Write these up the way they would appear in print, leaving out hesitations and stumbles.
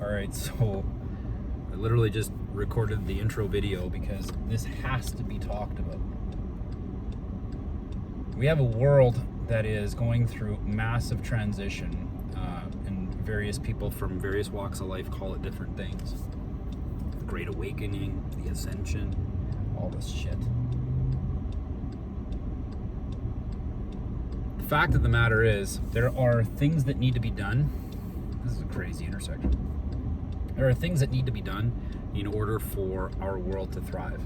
All right, so I literally just recorded the intro video because this has to be talked about. We have a world that is going through massive transition, and various people from various walks of life call it different things. The Great Awakening, the Ascension, all this shit. The fact of the matter is, there are things that need to be done. This is a crazy intersection. There are things that need to be done in order for our world to thrive.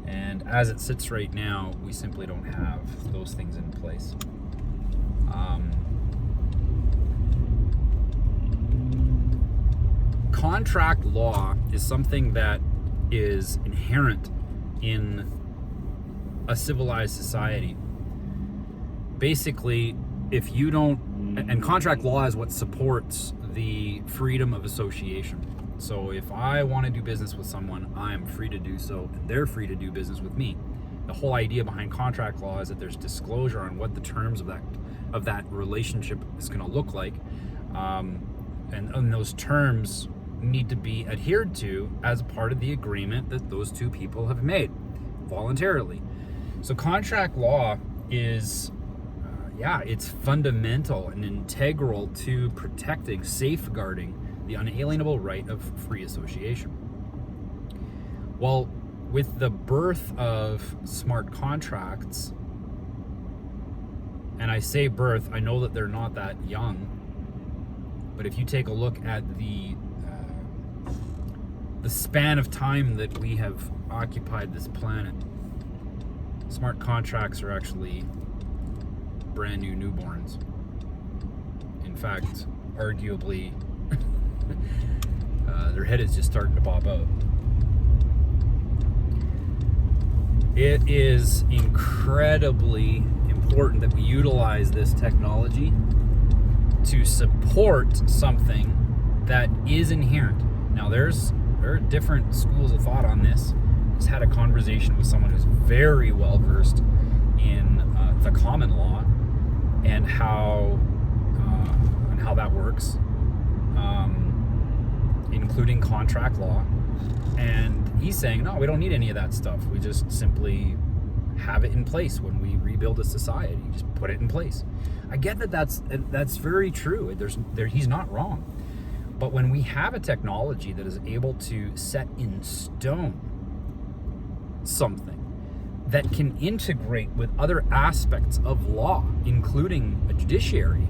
And as it sits right now, we simply don't have those things in place. Contract law is something that is inherent in a civilized society. Basically, if you don't, and contract law is what supports the freedom of association. So if I want to do business with someone, I'm free to do so, and they're free to do business with me. The whole idea behind contract law is that there's disclosure on what the terms of that relationship is going to look like, and those terms need to be adhered to as part of the agreement that those two people have made voluntarily. So contract law is it's fundamental and integral to protecting, safeguarding the unalienable right of free association. Well, with the birth of smart contracts, and I say birth, I know that they're not that young, but if you take a look at the span of time that we have occupied this planet, smart contracts are actually brand new newborns. In fact, arguably, their head is just starting to pop out. It is incredibly important that we utilize this technology to support something that is inherent. Now, there are different schools of thought on this. I just had a conversation with someone who's very well versed in the common law and how that works, including contract law. And he's saying, no, we don't need any of that stuff. We just simply have it in place when we rebuild a society. Just put it in place. I get that that's very true. He's not wrong. But when we have a technology that is able to set in stone something that can integrate with other aspects of law, including a judiciary,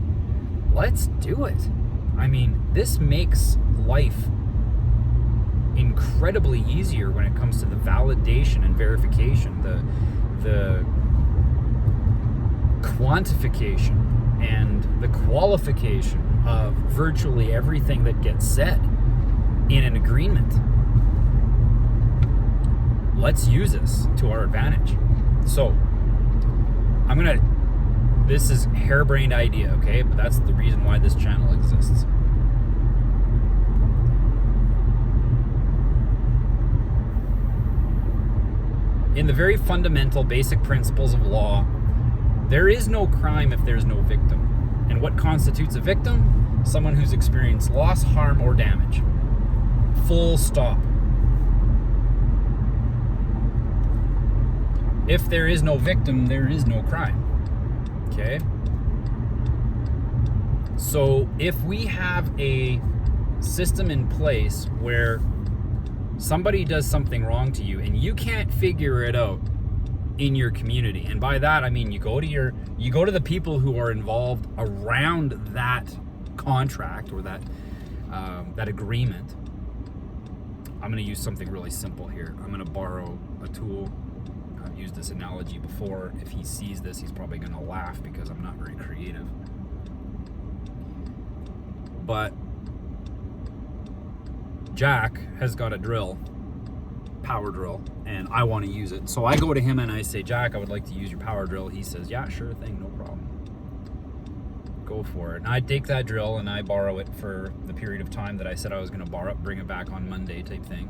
let's do it. I mean, this makes life incredibly easier when it comes to the validation and verification, the quantification and the qualification of virtually everything that gets said in an agreement. Let's use this to our advantage. So this is harebrained idea, okay? But that's the reason why this channel exists. In the very fundamental basic principles of law, there is no crime if there's no victim. And what constitutes a victim? Someone who's experienced loss, harm, or damage. Full stop. If there is no victim, there is no crime. Okay? So if we have a system in place where somebody does something wrong to you and you can't figure it out in your community, and by that I mean you go to the people who are involved around that contract or that agreement. I'm going to use something really simple here. I'm going to borrow a tool. I've used this analogy before. If he sees this, he's probably going to laugh because I'm not very creative. But Jack has got a drill, power drill, and I want to use it. So I go to him and I say, Jack, I would like to use your power drill. He says, yeah, sure thing, no problem. Go for it. And I take that drill and I borrow it for the period of time that I said I was going to bring it back on Monday type thing.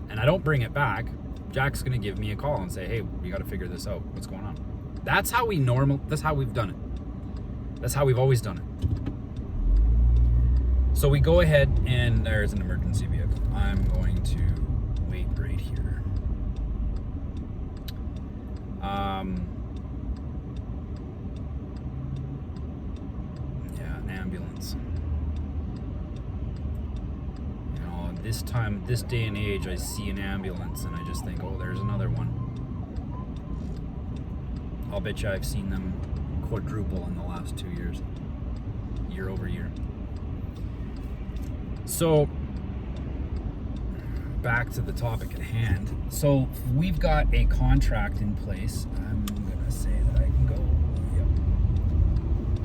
And I don't bring it back. Jack's going to give me a call and say, hey, we got to figure this out. What's going on? That's how that's how we've done it. That's how we've always done it. So we go ahead, and there's an emergency vehicle. I'm going to wait right here. Yeah, an ambulance. You know, this day and age, I see an ambulance and I just think, oh, there's another one. I'll bet you I've seen them quadruple in the last 2 years, year over year. So back to the topic at hand. So we've got a contract in place. I'm gonna say that I can go. Yep.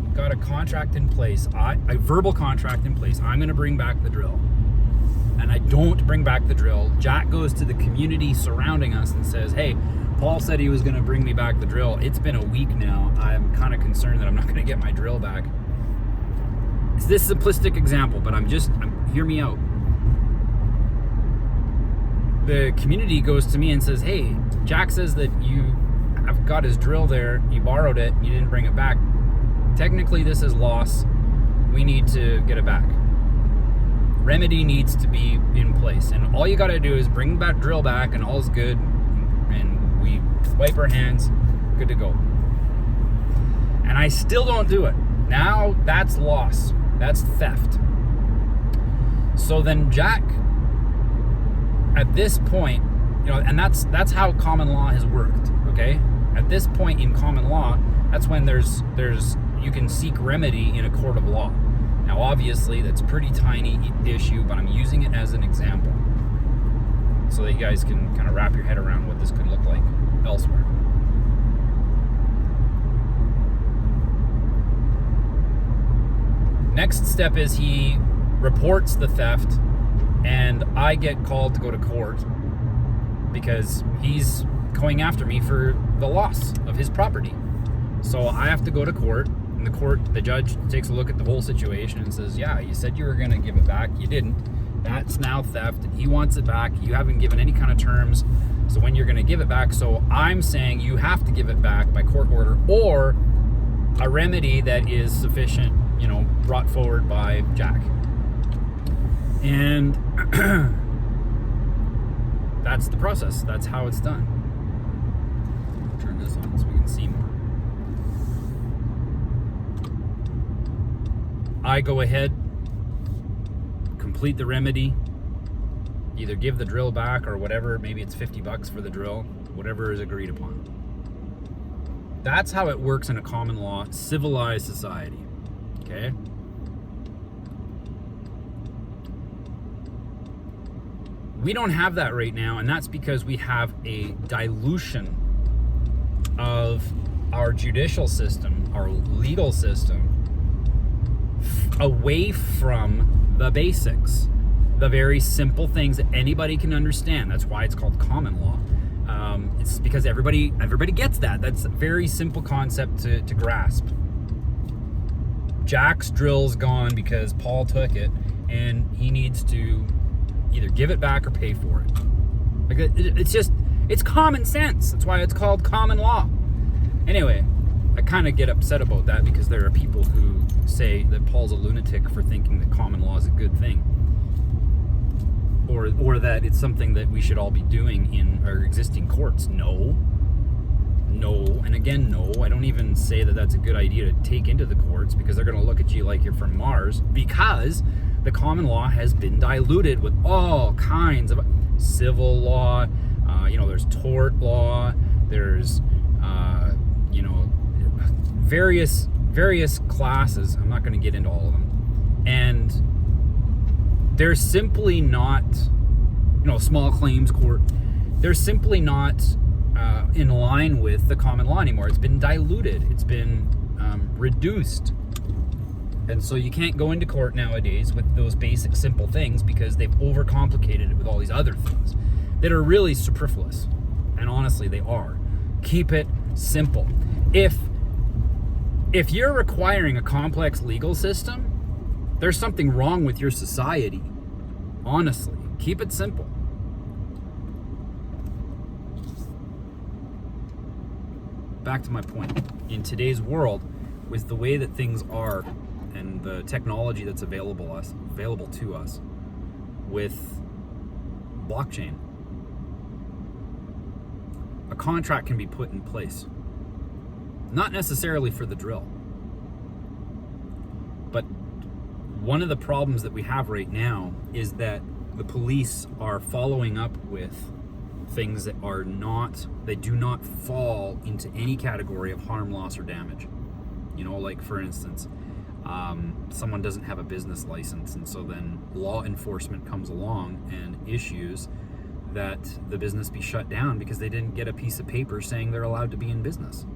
We've got a contract in place. A verbal contract in place. I'm gonna bring back the drill, and I don't bring back the drill. Jack goes to the community surrounding us and says, "Hey, Paul said he was gonna bring me back the drill. It's been a week now. I'm kind of concerned that I'm not gonna get my drill back." It's this simplistic example, but hear me out. The community goes to me and says, "Hey, Jack says that you have got his drill there, you borrowed it, you didn't bring it back. Technically, this is loss. We need to get it back. Remedy needs to be in place. And all you got to do is bring that drill back and all's good. And we wipe our hands, good to go." And I still don't do it. Now that's loss. That's theft. So then Jack, at this point, you know, and that's how common law has worked, okay? At this point in common law, that's when there's you can seek remedy in a court of law. Now obviously that's a pretty tiny issue, but I'm using it as an example so that you guys can kind of wrap your head around what this could look like elsewhere. Next step is he reports the theft, and I get called to go to court because he's going after me for the loss of his property. So I have to go to court, and the judge takes a look at the whole situation and says, "Yeah, you said you were going to give it back. You didn't. That's now theft, and he wants it back. You haven't given any kind of terms, so when you're going to give it back, so I'm saying you have to give it back by court order or a remedy that is sufficient, you know, brought forward by Jack." And that's the process. That's how it's done. Turn this on so we can see more. I go ahead, complete the remedy, either give the drill back or whatever, maybe it's $50 for the drill, whatever is agreed upon. That's how it works in a common law, civilized society, okay? We don't have that right now, and that's because we have a dilution of our judicial system, our legal system, away from the basics, the very simple things that anybody can understand. That's why it's called common law. It's because everybody gets that. That's a very simple concept to grasp. Jack's drill's gone because Paul took it, and he needs to either give it back or pay for it. Like it's common sense. That's why it's called common law. Anyway, I kind of get upset about that because there are people who say that Paul's a lunatic for thinking that common law is a good thing, or that it's something that we should all be doing in our existing courts. No, and again, no. I don't even say that that's a good idea to take into the courts because they're going to look at you like you're from Mars, because the common law has been diluted with all kinds of civil law. There's tort law. There's various classes. I'm not going to get into all of them, and they're simply not, small claims court. They're simply not in line with the common law anymore. It's been diluted. It's been reduced. And so you can't go into court nowadays with those basic simple things because they've overcomplicated it with all these other things that are really superfluous. And honestly, they are. Keep it simple. If you're requiring a complex legal system, there's something wrong with your society. Honestly, keep it simple. Back to my point. In today's world, with the way that things are, and the technology that's available to us with blockchain. A contract can be put in place, not necessarily for the drill, but one of the problems that we have right now is that the police are following up with things that are not, they do not fall into any category of harm, loss, or damage. You know, like for instance, someone doesn't have a business license, and so then law enforcement comes along and issues that the business be shut down because they didn't get a piece of paper saying they're allowed to be in business.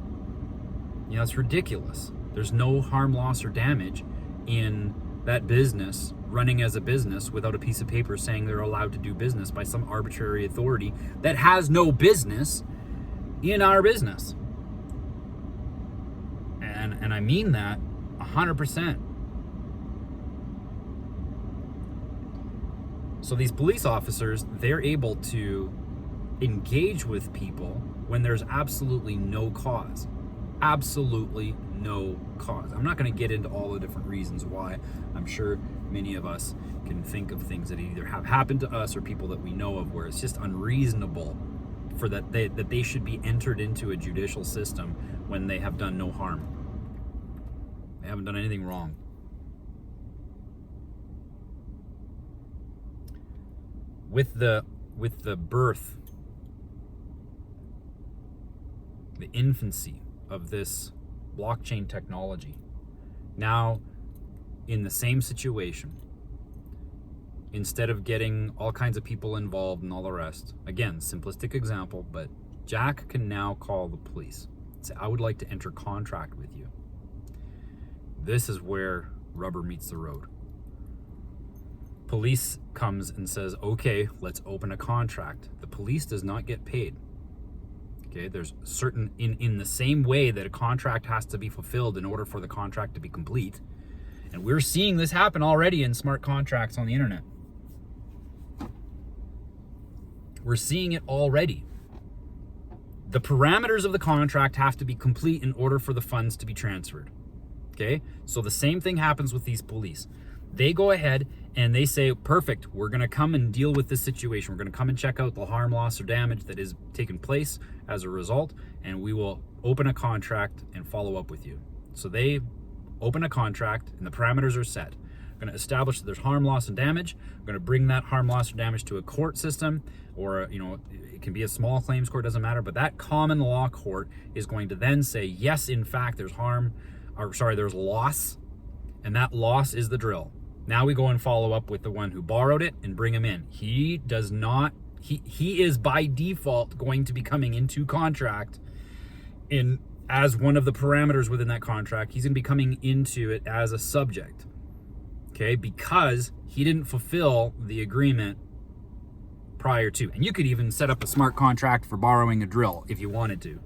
You know, it's ridiculous. There's no harm, loss, or damage in that business running as a business without a piece of paper saying they're allowed to do business by some arbitrary authority that has no business in our business. And I mean that 100%. So these police officers, they're able to engage with people when there's absolutely no cause. Absolutely no cause. I'm not going to get into all the different reasons why. I'm sure many of us can think of things that either have happened to us or people that we know of where it's just unreasonable for that they should be entered into a judicial system when they have done no harm. They haven't done anything wrong. With the birth, the infancy of this blockchain technology, now in the same situation, instead of getting all kinds of people involved and all the rest, again, simplistic example, but Jack can now call the police, say, I would like to enter contract with you. This is where rubber meets the road. Police comes and says, okay, let's open a contract. The police does not get paid. Okay, there's certain, in the same way that a contract has to be fulfilled in order for the contract to be complete. And we're seeing this happen already in smart contracts on the internet. We're seeing it already. The parameters of the contract have to be complete in order for the funds to be transferred. Okay, so the same thing happens with these police. They go ahead and they say, perfect, we're going to come and deal with this situation. We're going to come and check out the harm, loss, or damage that is taken place as a result, and we will open a contract and follow up with you. So they open a contract and the parameters are set. We're going to establish that there's harm, loss, and damage. We're going to bring that harm, loss, or damage to a court system, or, you know, it can be a small claims court, doesn't matter, but that common law court is going to then say, yes, in fact, there's there's loss, and that loss is the drill. Now we go and follow up with the one who borrowed it and bring him in. He is by default going to be coming into contract as one of the parameters within that contract. He's going to be coming into it as a subject, okay, because he didn't fulfill the agreement prior to. And you could even set up a smart contract for borrowing a drill if you wanted to.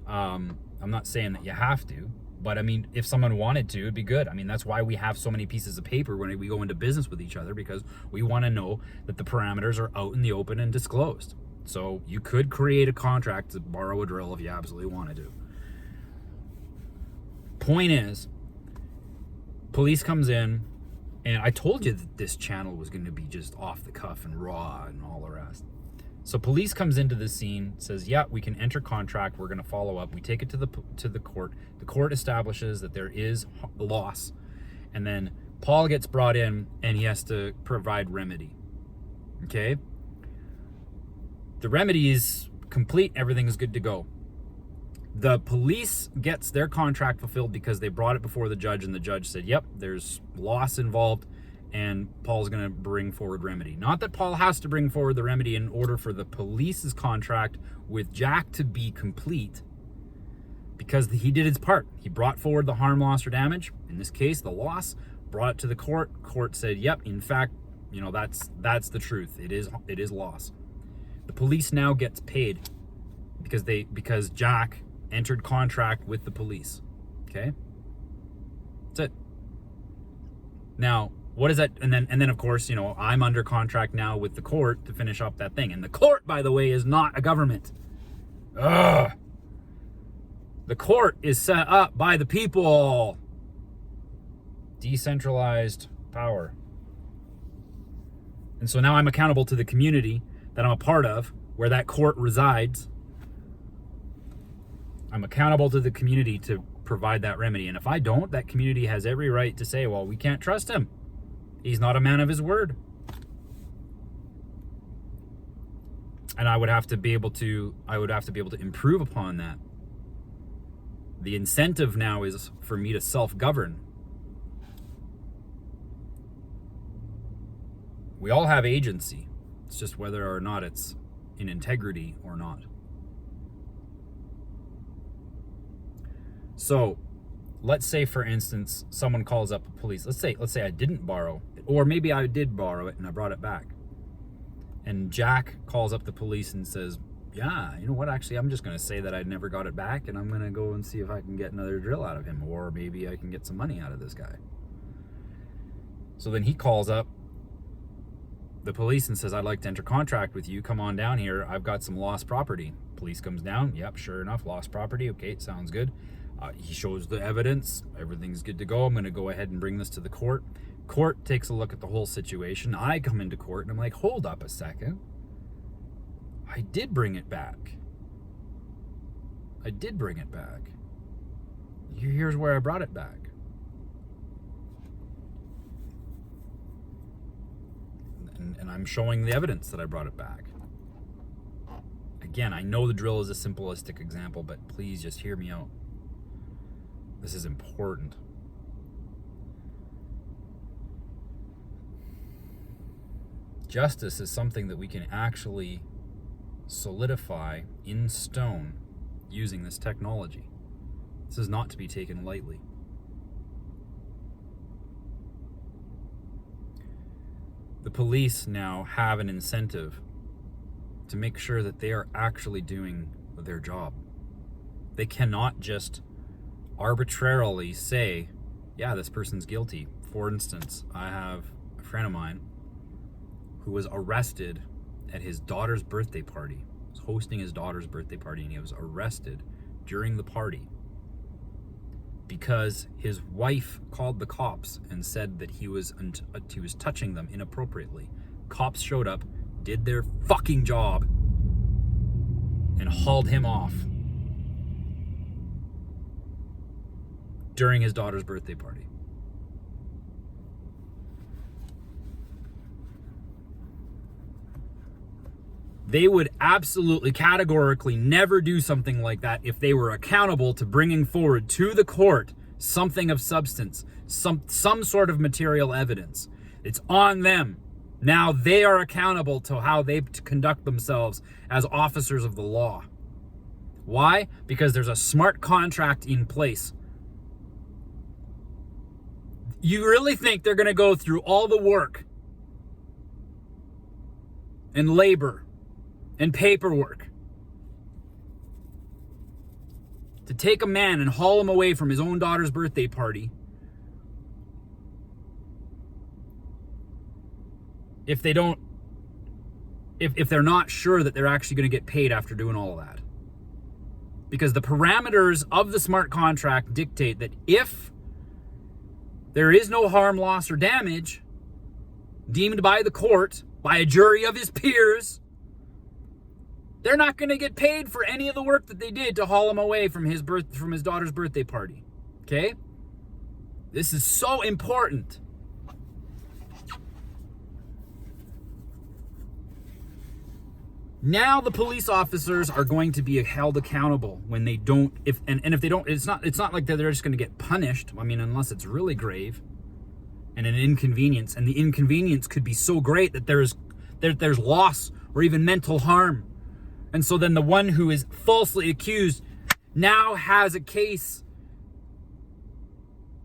I'm not saying that you have to, but I mean, if someone wanted to, it'd be good. I mean, that's why we have so many pieces of paper when we go into business with each other, because we want to know that the parameters are out in the open and disclosed. So you could create a contract to borrow a drill if you absolutely wanted to. Point is, police comes in, and I told you that this channel was going to be just off the cuff and raw and all the rest. So police comes into the scene, says, yeah, we can enter contract. We're going to follow up. We take it to the court. The court establishes that there is loss. And then Paul gets brought in and he has to provide remedy. Okay? The remedy is complete. Everything is good to go. The police gets their contract fulfilled because they brought it before the judge, and the judge said, yep, there's loss involved, and Paul's going to bring forward remedy. Not that Paul has to bring forward the remedy in order for the police's contract with Jack to be complete, because he did his part. He brought forward the harm, loss, or damage. In this case, the loss, brought it to the court. Court said, yep, in fact, you know, that's the truth. It is loss. The police now gets paid because Jack entered contract with the police. Okay? That's it. Now, what is that? And then of course, you know, I'm under contract now with the court to finish up that thing. And the court, by the way, is not a government. Ugh. The court is set up by the people Decentralized power. And so now I'm accountable to the community that I'm a part of, where that court resides. I'm accountable to the community to provide that remedy. And if I don't, that community has every right to say, well, we can't trust him. He's not a man of his word. And I would have to be able to improve upon that. The incentive now is for me to self-govern. We all have agency. It's just whether or not it's in integrity or not. So, let's say, for instance, someone calls up the police. Let's say I didn't borrow it, or maybe I did borrow it and I brought it back. And Jack calls up the police and says, yeah, you know what, actually, I'm just going to say that I never got it back, and I'm going to go and see if I can get another drill out of him, or maybe I can get some money out of this guy. So then he calls up the police and says, I'd like to enter contract with you. Come on down here. I've got some lost property. Police comes down. Yep, sure enough, lost property. Okay, sounds good. He shows the evidence. Everything's good to go. I'm going to go ahead and bring this to the court. Court takes a look at the whole situation. I come into court and I'm like, hold up a second. I did bring it back. Here's where I brought it back. And I'm showing the evidence that I brought it back. Again, I know the drill is a simplistic example, but please just hear me out. This is important. Justice is something that we can actually solidify in stone using this technology. This is not to be taken lightly. The police now have an incentive to make sure that they are actually doing their job. They cannot just arbitrarily say, yeah, this person's guilty. For instance, I have a friend of mine who was arrested at his daughter's birthday party. He was hosting his daughter's birthday party, and he was arrested during the party because his wife called the cops and said that he was touching them inappropriately. Cops showed up, did their fucking job, and hauled him off during his daughter's birthday party. They would absolutely, categorically never do something like that if they were accountable to bringing forward to the court something of substance, some sort of material evidence. It's on them. Now they are accountable to how they conduct themselves as officers of the law. Why? Because there's a smart contract in place. You really think they're going to go through all the work and labor and paperwork to take a man and haul him away from his own daughter's birthday party if they're not sure that they're actually going to get paid after doing all of that? Because the parameters of the smart contract dictate that if there is no harm, loss, or damage deemed by the court, by a jury of his peers, they're not going to get paid for any of the work that they did to haul him away from his daughter's birthday party. Okay? This is so important. Now the police officers are going to be held accountable when they don't, if they don't, it's not like they're just going to get punished. I mean, unless it's really grave and an inconvenience, and the inconvenience could be so great that there's loss or even mental harm. And so then the one who is falsely accused now has a case,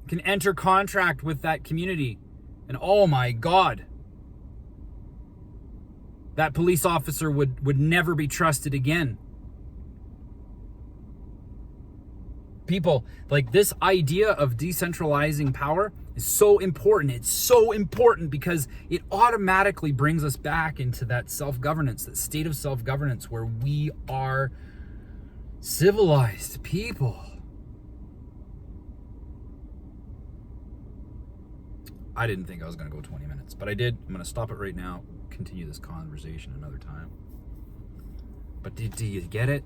can enter contract with that community. And oh my God, that police officer would never be trusted again. People, like, this idea of decentralizing power is so important. It's so important because it automatically brings us back into that self-governance, that state of self-governance where we are civilized people. I didn't think I was going to go 20 minutes, but I did. I'm going to stop it right now, continue this conversation another time. But do you get it?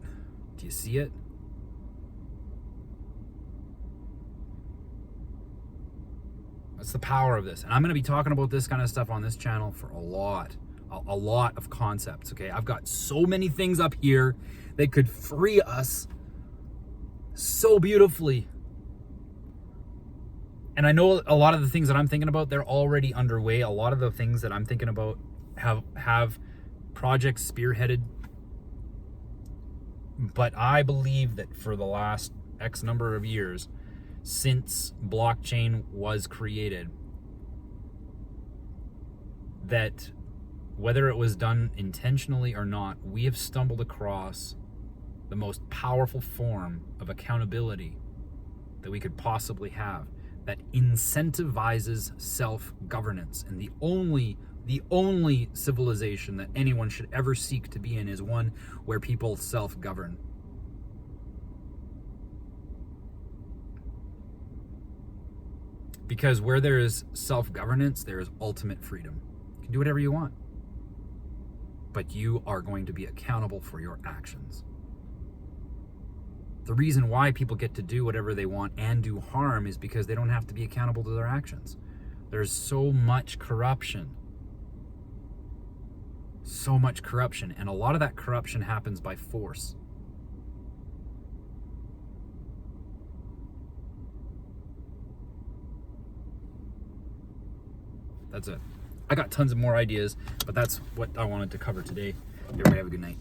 Do you see it? That's the power of this. And I'm going to be talking about this kind of stuff on this channel for a lot of concepts, okay? I've got so many things up here that could free us so beautifully. And I know a lot of the things that I'm thinking about, they're already underway. A lot of the things that I'm thinking about have projects spearheaded. But I believe that for the last X number of years, since blockchain was created, that whether it was done intentionally or not, we have stumbled across the most powerful form of accountability that we could possibly have, that incentivizes self-governance. And the only civilization that anyone should ever seek to be in is one where people self-govern. Because where there is self-governance, there is ultimate freedom. You can do whatever you want, but you are going to be accountable for your actions. The reason why people get to do whatever they want and do harm is because they don't have to be accountable to their actions. There's so much corruption. So much corruption. And a lot of that corruption happens by force. That's it. I got tons of more ideas, but that's what I wanted to cover today. Everybody have a good night.